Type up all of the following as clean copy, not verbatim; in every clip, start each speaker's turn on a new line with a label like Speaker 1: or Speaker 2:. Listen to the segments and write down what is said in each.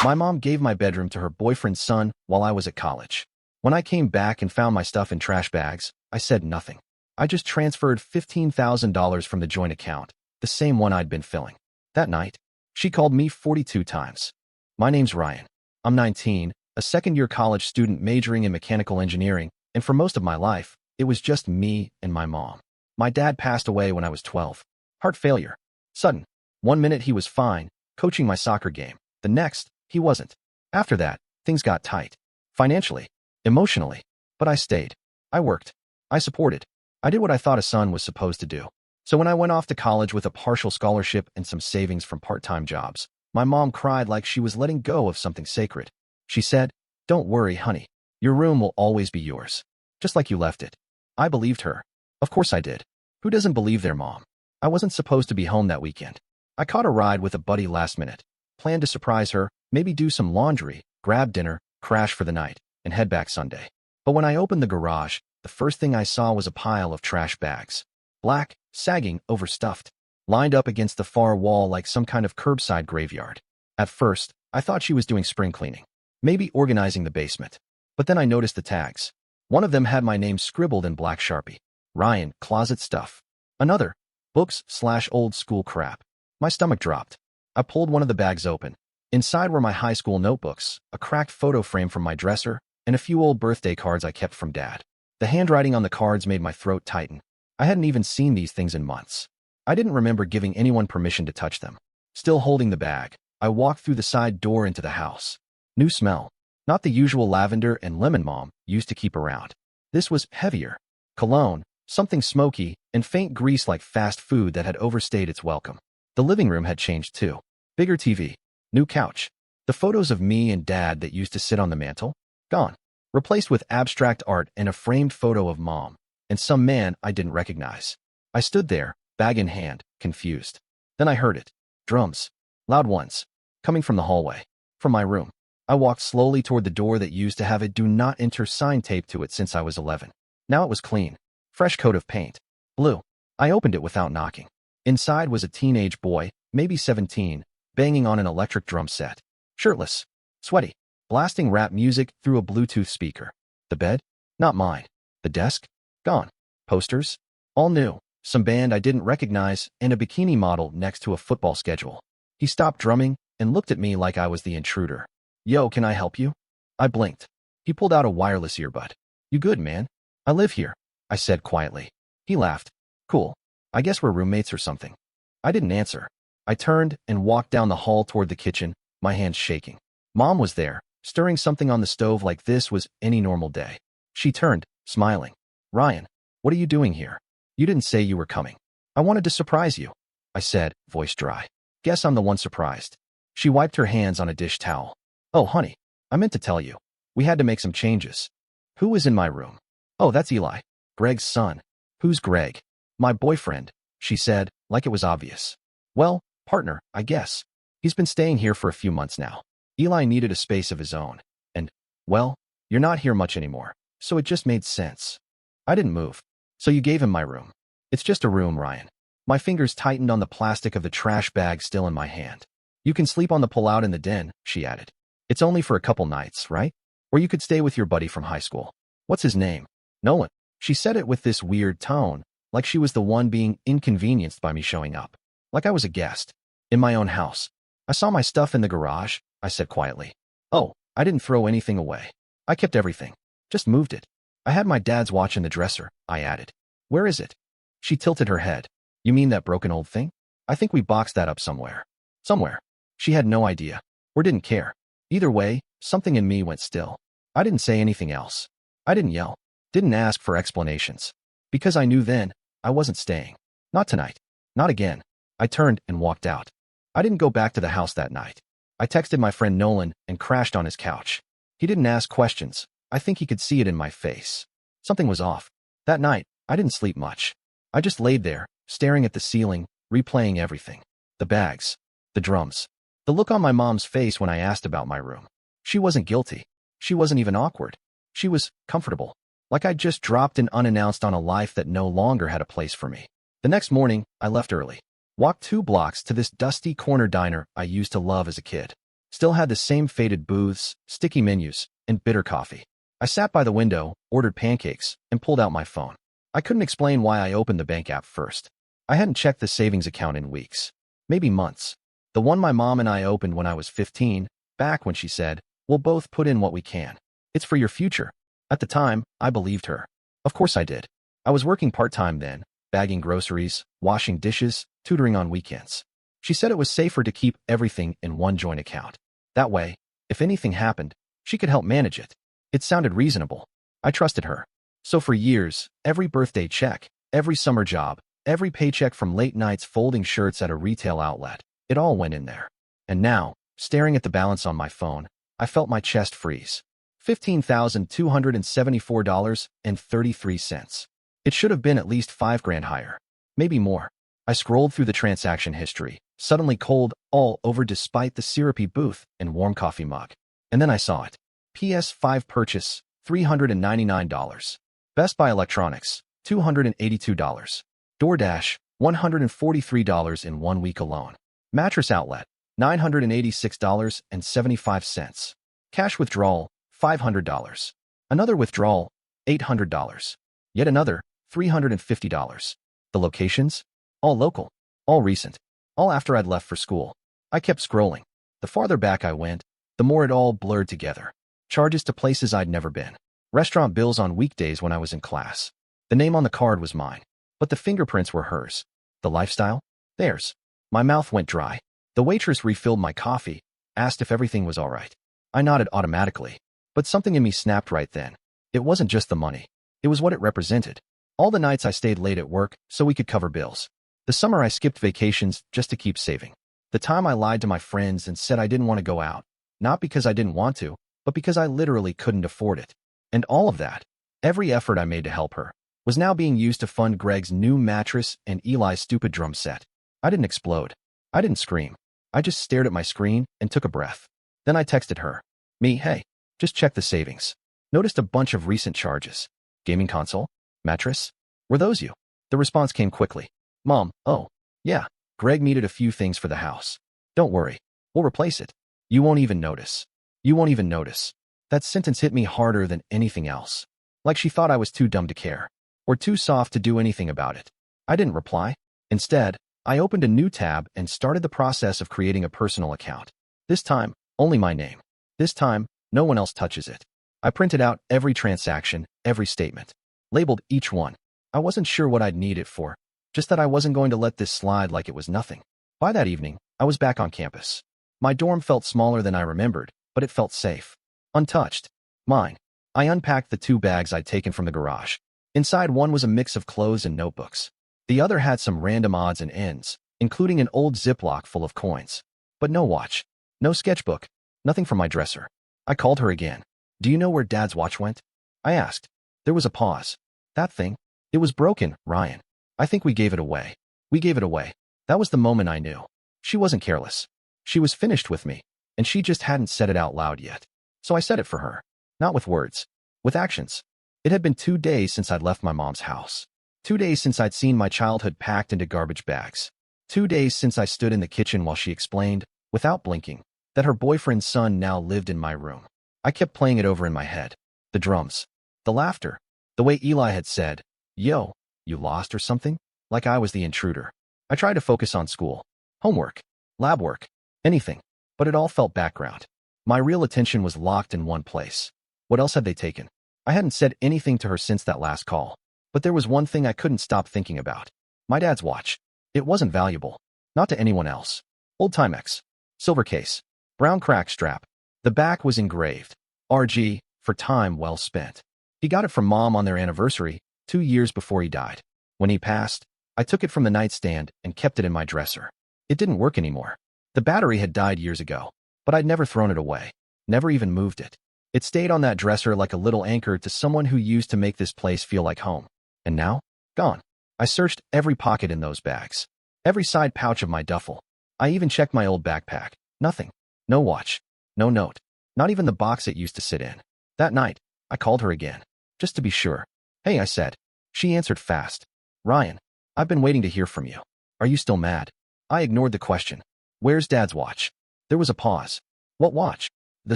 Speaker 1: My mom gave my bedroom to her boyfriend's son while I was at college. When I came back and found my stuff in trash bags, I said nothing. I just transferred $15,000 from the joint account, the same one I'd been filling. That night, she called me 42 times. My name's Ryan. I'm 19, a second-year college student majoring in mechanical engineering, and for most of my life, it was just me and my mom. My dad passed away when I was 12. Heart failure. Sudden. One minute he was fine, coaching my soccer game. The next, he wasn't. After that, things got tight. Financially. Emotionally. But I stayed. I worked. I supported. I did what I thought a son was supposed to do. So when I went off to college with a partial scholarship and some savings from part-time jobs, my mom cried like she was letting go of something sacred. She said, "Don't worry, honey. Your room will always be yours. Just like you left it." I believed her. Of course I did. Who doesn't believe their mom? I wasn't supposed to be home that weekend. I caught a ride with a buddy last minute. Planned to surprise her, maybe do some laundry, grab dinner, crash for the night, and head back Sunday. But when I opened the garage, the first thing I saw was a pile of trash bags. Black, sagging, overstuffed, lined up against the far wall like some kind of curbside graveyard. At first, I thought she was doing spring cleaning, maybe organizing the basement. But then I noticed the tags. One of them had my name scribbled in black Sharpie. Ryan, closet stuff. Another, books/old school crap. My stomach dropped. I pulled one of the bags open. Inside were my high school notebooks, a cracked photo frame from my dresser, and a few old birthday cards I kept from Dad. The handwriting on the cards made my throat tighten. I hadn't even seen these things in months. I didn't remember giving anyone permission to touch them. Still holding the bag, I walked through the side door into the house. New smell. Not the usual lavender and lemon Mom used to keep around. This was heavier. Cologne, something smoky, and faint grease like fast food that had overstayed its welcome. The living room had changed too. Bigger TV. New couch. The photos of me and Dad that used to sit on the mantel? Gone. Replaced with abstract art and a framed photo of Mom and some man I didn't recognize. I stood there, bag in hand, confused. Then I heard it. Drums. Loud ones. Coming from the hallway. From my room. I walked slowly toward the door that used to have a "Do Not Enter" sign taped to it since I was 11. Now it was clean. Fresh coat of paint. Blue. I opened it without knocking. Inside was a teenage boy, maybe 17, banging on an electric drum set. Shirtless. Sweaty. Blasting rap music through a Bluetooth speaker. The bed? Not mine. The desk? Gone. Posters? All new. Some band I didn't recognize, and a bikini model next to a football schedule. He stopped drumming and looked at me like I was the intruder. "Yo, can I help you?" I blinked. He pulled out a wireless earbud. "You good, man?" "I live here," I said quietly. He laughed. "Cool. I guess we're roommates or something." I didn't answer. I turned and walked down the hall toward the kitchen, my hands shaking. Mom was there, stirring something on the stove like this was any normal day. She turned, smiling. "Ryan, what are you doing here? You didn't say you were coming." "I wanted to surprise you," I said, voice dry. "Guess I'm the one surprised." She wiped her hands on a dish towel. "Oh, honey, I meant to tell you. We had to make some changes." "Who is in my room?" "Oh, that's Eli. Greg's son." "Who's Greg?" "My boyfriend," she said, like it was obvious. "Well, partner, I guess. He's been staying here for a few months now. Eli needed a space of his own. And, well, you're not here much anymore, so it just made sense." I didn't move. "So you gave him my room." "It's just a room, Ryan." My fingers tightened on the plastic of the trash bag still in my hand. "You can sleep on the pull-out in the den," she added. "It's only for a couple nights, right? Or you could stay with your buddy from high school." "What's his name?" "Nolan." She said it with this weird tone, like she was the one being inconvenienced by me showing up. Like I was a guest. In my own house. "I saw my stuff in the garage," I said quietly. "Oh, I didn't throw anything away. I kept everything. Just moved it. I had my dad's watch in the dresser," I added. "Where is it?" She tilted her head. "You mean that broken old thing? I think we boxed that up somewhere." "Somewhere." She had no idea. Or didn't care. Either way, something in me went still. I didn't say anything else. I didn't yell. Didn't ask for explanations. Because I knew then, I wasn't staying. Not tonight. Not again. I turned and walked out. I didn't go back to the house that night. I texted my friend Nolan and crashed on his couch. He didn't ask questions. I think he could see it in my face. Something was off. That night, I didn't sleep much. I just laid there, staring at the ceiling, replaying everything. The bags. The drums. The look on my mom's face when I asked about my room. She wasn't guilty. She wasn't even awkward. She was comfortable. Like I'd just dropped in unannounced on a life that no longer had a place for me. The next morning, I left early. Walked 2 blocks to this dusty corner diner I used to love as a kid. Still had the same faded booths, sticky menus, and bitter coffee. I sat by the window, ordered pancakes, and pulled out my phone. I couldn't explain why I opened the bank app first. I hadn't checked the savings account in weeks, maybe months. The one my mom and I opened when I was 15, back when she said, "We'll both put in what we can. It's for your future." At the time, I believed her. Of course I did. I was working part-time then, bagging groceries, washing dishes, tutoring on weekends. She said it was safer to keep everything in one joint account. That way, if anything happened, she could help manage it. It sounded reasonable. I trusted her. So for years, every birthday check, every summer job, every paycheck from late nights folding shirts at a retail outlet, it all went in there. And now, staring at the balance on my phone, I felt my chest freeze. $15,274.33. It should have been at least $5,000 higher. Maybe more. I scrolled through the transaction history, suddenly cold all over despite the syrupy booth and warm coffee mug. And then I saw it. PS5 purchase, $399. Best Buy Electronics, $282. DoorDash, $143 in 1 week alone. Mattress Outlet, $986.75. Cash withdrawal, $500. Another withdrawal, $800. Yet another, $350. The locations? All local, all recent, all after I'd left for school. I kept scrolling. The farther back I went, the more it all blurred together. Charges to places I'd never been. Restaurant bills on weekdays when I was in class. The name on the card was mine, but the fingerprints were hers. The lifestyle? Theirs. My mouth went dry. The waitress refilled my coffee, asked if everything was all right. I nodded automatically, but something in me snapped right then. It wasn't just the money. It was what it represented. All the nights I stayed late at work so we could cover bills. The summer I skipped vacations just to keep saving. The time I lied to my friends and said I didn't want to go out, not because I didn't want to, but because I literally couldn't afford it. And all of that, every effort I made to help her, was now being used to fund Greg's new mattress and Eli's stupid drum set. I didn't explode. I didn't scream. I just stared at my screen and took a breath. Then I texted her. Hey, just check the savings. Noticed a bunch of recent charges. Gaming console? Mattress? Were those you? The response came quickly. Mom, oh, yeah, Greg needed a few things for the house. Don't worry, we'll replace it. You won't even notice. You won't even notice. That sentence hit me harder than anything else. Like she thought I was too dumb to care, or too soft to do anything about it. I didn't reply. Instead, I opened a new tab and started the process of creating a personal account. This time, only my name. This time, no one else touches it. I printed out every transaction, every statement. Labeled each one. I wasn't sure what I'd need it for, just that I wasn't going to let this slide like it was nothing. By that evening, I was back on campus. My dorm felt smaller than I remembered, but it felt safe. Untouched. Mine. I unpacked the 2 bags I'd taken from the garage. Inside one was a mix of clothes and notebooks. The other had some random odds and ends, including an old Ziploc full of coins. But no watch. No sketchbook. Nothing from my dresser. I called her again. Do you know where Dad's watch went? I asked. There was a pause. That thing? It was broken, Ryan. I think we gave it away. We gave it away. That was the moment I knew. She wasn't careless. She was finished with me, and she just hadn't said it out loud yet. So I said it for her. Not with words. With actions. It had been 2 days since I'd left my mom's house. 2 days since I'd seen my childhood packed into garbage bags. 2 days since I stood in the kitchen while she explained, without blinking, that her boyfriend's son now lived in my room. I kept playing it over in my head. The drums. The laughter. The way Eli had said, "Yo, you lost or something?" Like I was the intruder. I tried to focus on school. Homework. Lab work. Anything. But it all felt background. My real attention was locked in one place. What else had they taken? I hadn't said anything to her since that last call. But there was one thing I couldn't stop thinking about. My dad's watch. It wasn't valuable. Not to anyone else. Old Timex. Silver case. Brown crack strap. The back was engraved. RG, for time well spent. He got it from Mom on their anniversary, 2 years before he died. When he passed, I took it from the nightstand and kept it in my dresser. It didn't work anymore. The battery had died years ago, but I'd never thrown it away. Never even moved it. It stayed on that dresser like a little anchor to someone who used to make this place feel like home. And now? Gone. I searched every pocket in those bags. Every side pouch of my duffel. I even checked my old backpack. Nothing. No watch. No note. Not even the box it used to sit in. That night, I called her again. Just to be sure. Hey, I said. She answered fast. Ryan, I've been waiting to hear from you. Are you still mad? I ignored the question. Where's Dad's watch? There was a pause. What watch? The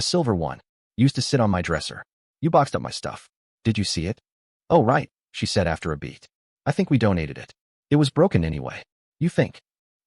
Speaker 1: silver one. Used to sit on my dresser. You boxed up my stuff. Did you see it? Oh, right, she said after a beat. I think we donated it. It was broken anyway. You think?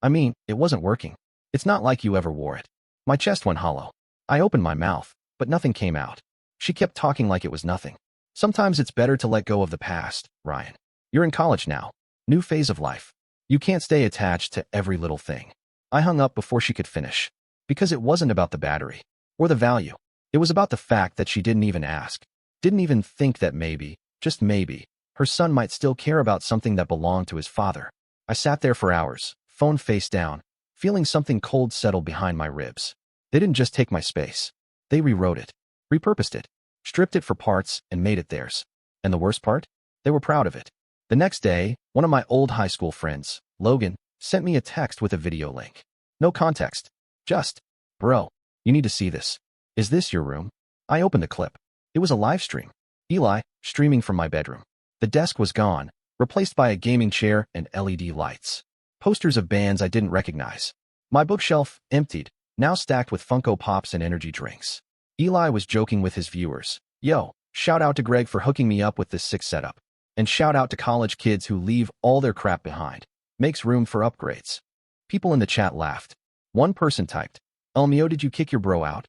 Speaker 1: I mean, it wasn't working. It's not like you ever wore it. My chest went hollow. I opened my mouth, but nothing came out. She kept talking like it was nothing. Sometimes it's better to let go of the past, Ryan. You're in college now. New phase of life. You can't stay attached to every little thing. I hung up before she could finish. Because it wasn't about the battery. Or the value. It was about the fact that she didn't even ask. Didn't even think that maybe, just maybe, her son might still care about something that belonged to his father. I sat there for hours, phone face down, feeling something cold settle behind my ribs. They didn't just take my space. They rewrote it, repurposed it, stripped it for parts, and made it theirs. And the worst part? They were proud of it. The next day, one of my old high school friends, Logan, sent me a text with a video link. No context. Just, bro, you need to see this. Is this your room? I opened the clip. It was a live stream. Eli, streaming from my bedroom. The desk was gone, replaced by a gaming chair and LED lights. Posters of bands I didn't recognize. My bookshelf, emptied, now stacked with Funko Pops and energy drinks. Eli was joking with his viewers. Yo, shout out to Greg for hooking me up with this sick setup. And shout out to college kids who leave all their crap behind. Makes room for upgrades. People in the chat laughed. One person typed, Elmio, did you kick your bro out?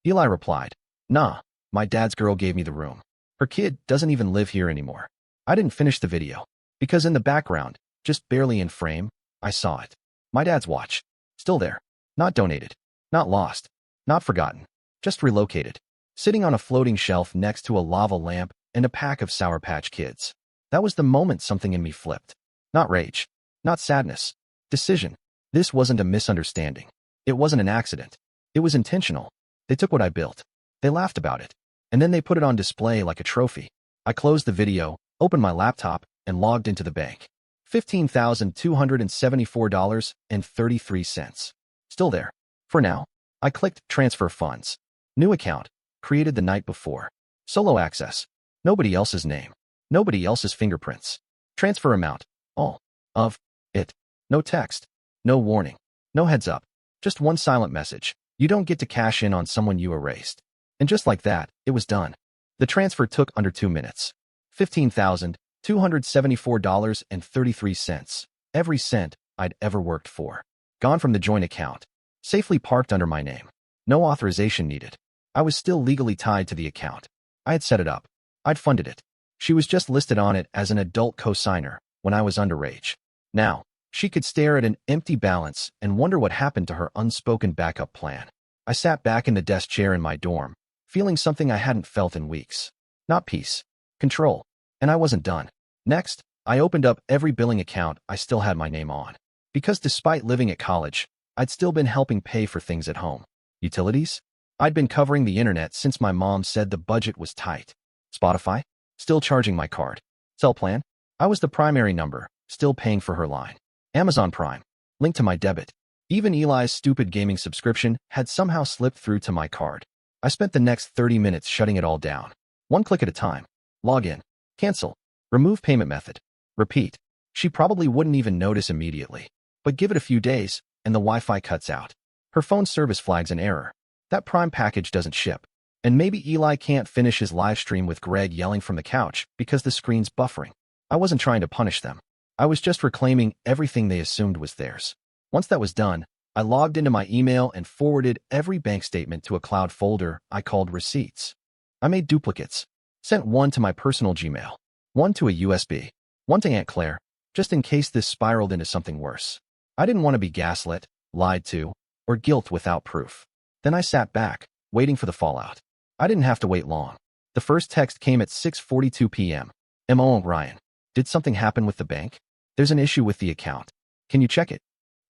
Speaker 1: Eli replied, Nah, my dad's girl gave me the room. Her kid doesn't even live here anymore. I didn't finish the video. Because in the background, just barely in frame, I saw it. My dad's watch. Still there. Not donated. Not lost. Not forgotten. Just relocated. Sitting on a floating shelf next to a lava lamp and a pack of Sour Patch Kids. That was the moment something in me flipped. Not rage. Not sadness. Decision. This wasn't a misunderstanding. It wasn't an accident. It was intentional. They took what I built. They laughed about it. And then they put it on display like a trophy. I closed the video, opened my laptop, and logged into the bank. $15,274.33. Still there. For now. I clicked Transfer Funds. New account. Created the night before. Solo access. Nobody else's name. Nobody else's fingerprints. Transfer amount. All. Of. It. No text. No warning. No heads up. Just one silent message. You don't get to cash in on someone you erased. And just like that, it was done. The transfer took under 2 minutes. $15,274.33. Every cent I'd ever worked for. Gone from the joint account. Safely parked under my name. No authorization needed. I was still legally tied to the account. I had set it up. I'd funded it. She was just listed on it as an adult co-signer when I was underage. Now, she could stare at an empty balance and wonder what happened to her unspoken backup plan. I sat back in the desk chair in my dorm, feeling something I hadn't felt in weeks. Not peace. Control. And I wasn't done. Next, I opened up every billing account I still had my name on. Because despite living at college, I'd still been helping pay for things at home. Utilities? I'd been covering the internet since my mom said the budget was tight. Spotify? Still charging my card. Cell plan? I was the primary number, still paying for her line. Amazon Prime? Linked to my debit. Even Eli's stupid gaming subscription had somehow slipped through to my card. I spent the next 30 minutes shutting it all down. One click at a time. Log in. Cancel. Remove payment method. Repeat. She probably wouldn't even notice immediately. But give it a few days, and the Wi-Fi cuts out. Her phone service flags an error. That Prime package doesn't ship. And maybe Eli can't finish his live stream with Greg yelling from the couch because the screen's buffering. I wasn't trying to punish them. I was just reclaiming everything they assumed was theirs. Once that was done, I logged into my email and forwarded every bank statement to a cloud folder I called Receipts. I made duplicates. Sent one to my personal Gmail, one to a USB, one to Aunt Claire, just in case this spiraled into something worse. I didn't want to be gaslit, lied to, or guilt without proof. Then I sat back, waiting for the fallout. I didn't have to wait long. The first text came at 6:42 p.m. "MO Ryan, did something happen with the bank? There's an issue with the account. Can you check it?"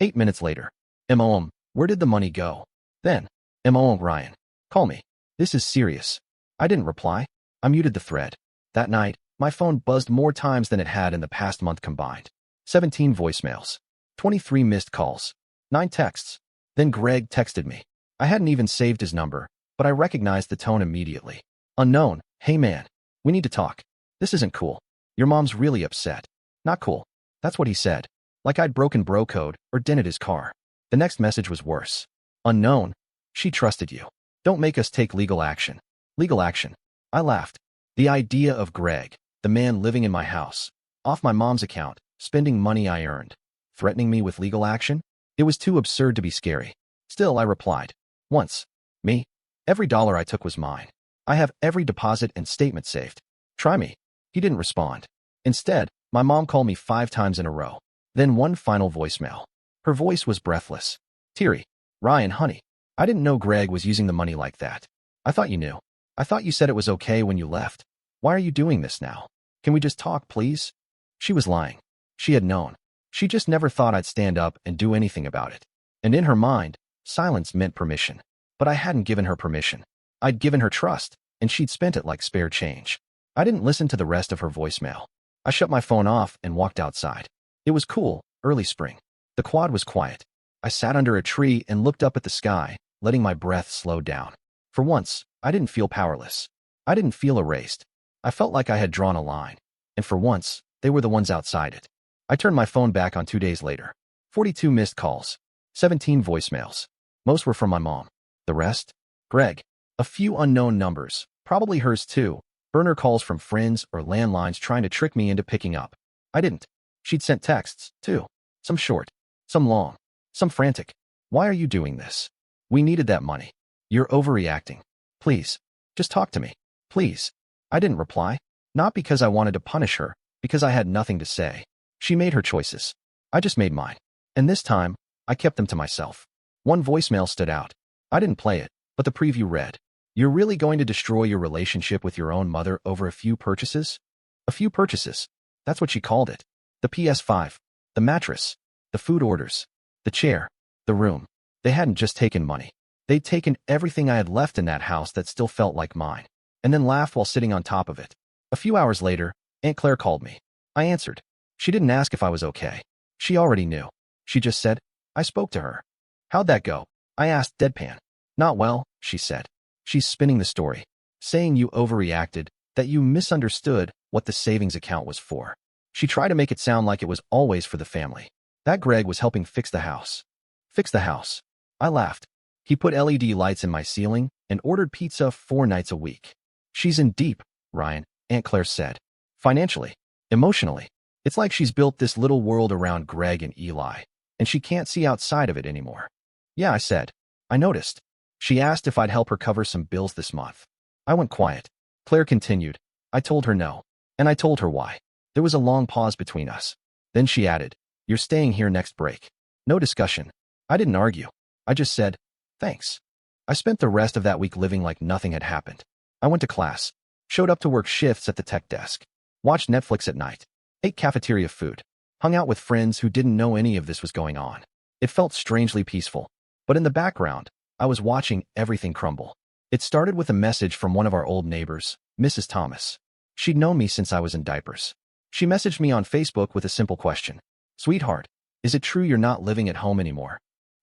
Speaker 1: 8 minutes later. "MO, where did the money go?" Then, "MO Ryan, call me. This is serious." I didn't reply. I muted the thread. That night, my phone buzzed more times than it had in the past month combined. 17 voicemails. 23 missed calls. 9 texts. Then Greg texted me. I hadn't even saved his number, but I recognized the tone immediately. Unknown, "Hey man, we need to talk. This isn't cool. Your mom's really upset." Not cool. That's what he said. Like I'd broken bro code or dented his car. The next message was worse. Unknown, "She trusted you. Don't make us take legal action. Legal action. I laughed. The idea of Greg, the man living in my house, off my mom's account, spending money I earned, threatening me with legal action? It was too absurd to be scary. Still, I replied. Once. Me? Every dollar I took was mine. I have every deposit and statement saved. Try me. He didn't respond. Instead, my mom called me 5 times in a row. Then one final voicemail. Her voice was breathless. Teary. Ryan, honey. I didn't know Greg was using the money like that. I thought you knew. I thought you said it was okay when you left. Why are you doing this now? Can we just talk, please? She was lying. She had known. She just never thought I'd stand up and do anything about it. And in her mind, silence meant permission. But I hadn't given her permission. I'd given her trust, and she'd spent it like spare change. I didn't listen to the rest of her voicemail. I shut my phone off and walked outside. It was cool, early spring. The quad was quiet. I sat under a tree and looked up at the sky, letting my breath slow down. For once, I didn't feel powerless. I didn't feel erased. I felt like I had drawn a line. And for once, they were the ones outside it. I turned my phone back on 2 days later. 42 missed calls. 17 voicemails. Most were from my mom. The rest? Greg. A few unknown numbers, probably hers too. Burner calls from friends or landlines trying to trick me into picking up. I didn't. She'd sent texts, too. Some short. Some long. Some frantic. Why are you doing this? We needed that money. You're overreacting. Please. Just talk to me. Please. I didn't reply. Not because I wanted to punish her, because I had nothing to say. She made her choices. I just made mine. And this time, I kept them to myself. One voicemail stood out. I didn't play it, but the preview read, "You're really going to destroy your relationship with your own mother over a few purchases?" A few purchases. That's what she called it. The PS5. The mattress. The food orders. The chair. The room. They hadn't just taken money. They'd taken everything I had left in that house that still felt like mine, and then laughed while sitting on top of it. A few hours later, Aunt Claire called me. I answered. She didn't ask if I was okay. She already knew. She just said, I spoke to her. How'd that go? I asked deadpan. Not well, she said. She's spinning the story, saying you overreacted, that you misunderstood what the savings account was for. She tried to make it sound like it was always for the family. That Greg was helping fix the house. Fix the house. I laughed. He put LED lights in my ceiling and ordered pizza 4 nights a week. She's in deep, Ryan, Aunt Claire said. Financially. Emotionally. It's like she's built this little world around Greg and Eli, and she can't see outside of it anymore. Yeah, I said. I noticed. She asked if I'd help her cover some bills this month. I went quiet. Claire continued. I told her no, and I told her why. There was a long pause between us. Then she added, You're staying here next break. No discussion. I didn't argue. I just said, thanks. I spent the rest of that week living like nothing had happened. I went to class, showed up to work shifts at the tech desk, watched Netflix at night, ate cafeteria food, hung out with friends who didn't know any of this was going on. It felt strangely peaceful, but in the background, I was watching everything crumble. It started with a message from one of our old neighbors, Mrs. Thomas. She'd known me since I was in diapers. She messaged me on Facebook with a simple question. Sweetheart, is it true you're not living at home anymore?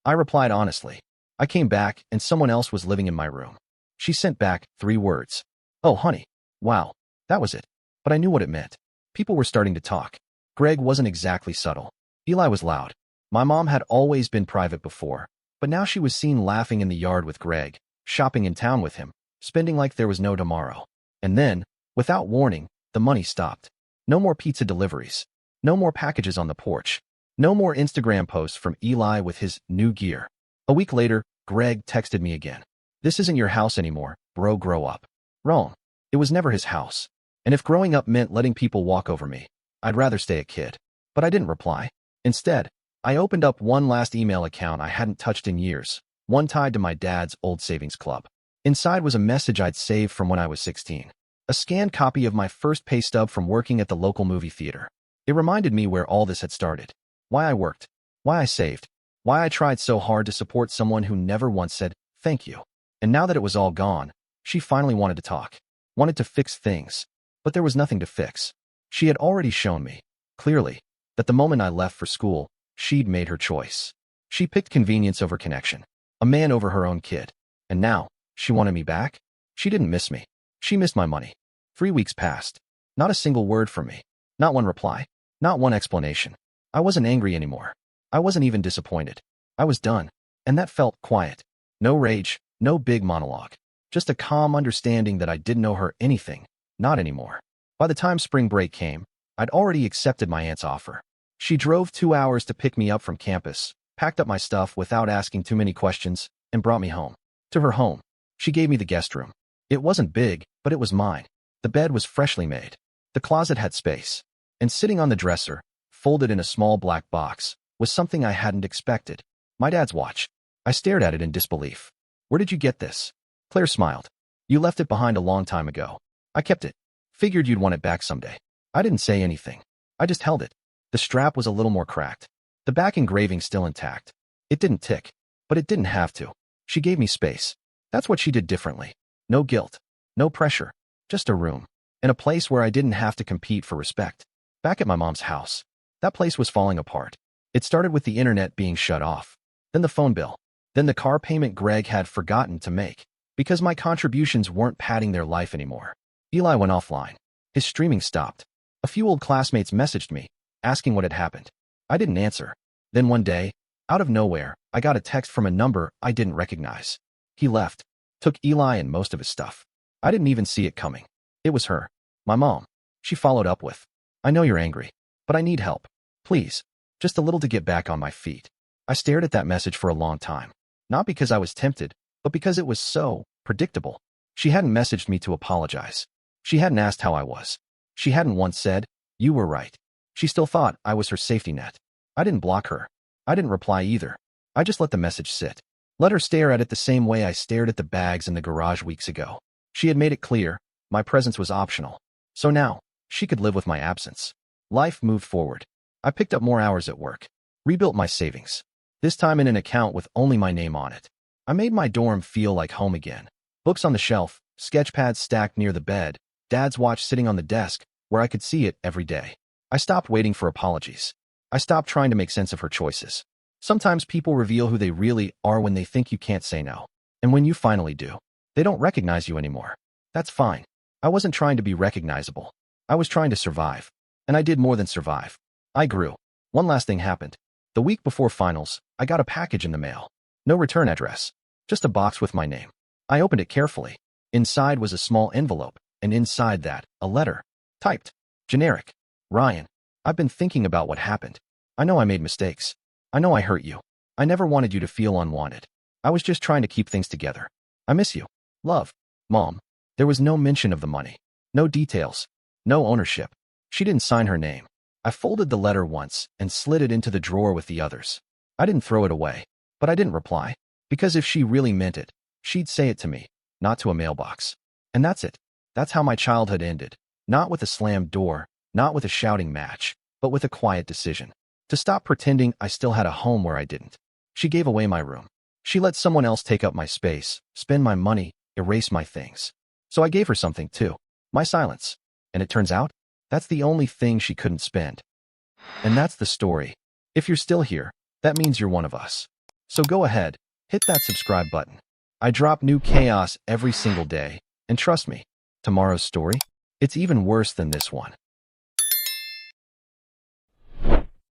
Speaker 1: I replied honestly. I came back and someone else was living in my room. She sent back 3 words. Oh, honey. Wow. That was it. But I knew what it meant. People were starting to talk. Greg wasn't exactly subtle. Eli was loud. My mom had always been private before, but now she was seen laughing in the yard with Greg, shopping in town with him, spending like there was no tomorrow. And then, without warning, the money stopped. No more pizza deliveries. No more packages on the porch. No more Instagram posts from Eli with his new gear. A week later, Greg texted me again. This isn't your house anymore, bro, grow up. Wrong. It was never his house. And if growing up meant letting people walk over me, I'd rather stay a kid. But I didn't reply. Instead, I opened up one last email account I hadn't touched in years, one tied to my dad's old savings club. Inside was a message I'd saved from when I was 16. A scanned copy of my first pay stub from working at the local movie theater. It reminded me where all this had started. Why I worked. Why I saved. Why I tried so hard to support someone who never once said, thank you. And now that it was all gone, she finally wanted to talk. Wanted to fix things. But there was nothing to fix. She had already shown me, clearly, that the moment I left for school, she'd made her choice. She picked convenience over connection. A man over her own kid. And now, she wanted me back? She didn't miss me. She missed my money. 3 weeks passed. Not a single word from me. Not one reply. Not one explanation. I wasn't angry anymore. I wasn't even disappointed. I was done. And that felt quiet. No rage, No big monologue. Just a calm understanding that I didn't owe her anything. Not anymore. By the time spring break came, I'd already accepted my aunt's offer. She drove 2 hours to pick me up from campus, packed up my stuff without asking too many questions, and brought me home. To her home. She gave me the guest room. It wasn't big, but it was mine. The bed was freshly made. The closet had space. And sitting on the dresser, folded in a small black box, was something I hadn't expected. My dad's watch. I stared at it in disbelief. Where did you get this? Claire smiled. You left it behind a long time ago. I kept it. Figured you'd want it back someday. I didn't say anything. I just held it. The strap was a little more cracked. The back engraving still intact. It didn't tick, but it didn't have to. She gave me space. That's what she did differently. No guilt. No pressure. Just a room. In a place where I didn't have to compete for respect. Back at my mom's house. That place was falling apart. It started with the internet being shut off. Then the phone bill. Then the car payment Greg had forgotten to make. Because my contributions weren't padding their life anymore. Eli went offline. His streaming stopped. A few old classmates messaged me, asking what had happened. I didn't answer. Then one day, out of nowhere, I got a text from a number I didn't recognize. He left. Took Eli and most of his stuff. I didn't even see it coming. It was her. My mom. She followed up with, I know you're angry, but I need help. Please. Just a little to get back on my feet. I stared at that message for a long time. Not because I was tempted, but because it was so predictable. She hadn't messaged me to apologize. She hadn't asked how I was. She hadn't once said, you were right. She still thought I was her safety net. I didn't block her. I didn't reply either. I just let the message sit. Let her stare at it the same way I stared at the bags in the garage weeks ago. She had made it clear, my presence was optional. So now, she could live with my absence. Life moved forward. I picked up more hours at work. Rebuilt my savings. This time in an account with only my name on it. I made my dorm feel like home again. Books on the shelf, sketch pads stacked near the bed, Dad's watch sitting on the desk, where I could see it every day. I stopped waiting for apologies. I stopped trying to make sense of her choices. Sometimes people reveal who they really are when they think you can't say no. And when you finally do, they don't recognize you anymore. That's fine. I wasn't trying to be recognizable. I was trying to survive. And I did more than survive. I grew. One last thing happened. The week before finals, I got a package in the mail. No return address. Just a box with my name. I opened it carefully. Inside was a small envelope, and inside that, a letter. Typed. Generic. Ryan, I've been thinking about what happened. I know I made mistakes. I know I hurt you. I never wanted you to feel unwanted. I was just trying to keep things together. I miss you. Love. Mom. There was no mention of the money. No details. No ownership. She didn't sign her name. I folded the letter once and slid it into the drawer with the others. I didn't throw it away, but I didn't reply. Because if she really meant it, she'd say it to me, not to a mailbox. And that's it. That's how my childhood ended. Not with a slammed door, not with a shouting match, but with a quiet decision. To stop pretending I still had a home where I didn't. She gave away my room. She let someone else take up my space, spend my money, erase my things. So I gave her something too. My silence. And it turns out, that's the only thing she couldn't spend. And that's the story. If you're still here, that means you're one of us. So go ahead, hit that subscribe button. I drop new chaos every single day, and trust me, tomorrow's story, it's even worse than this one.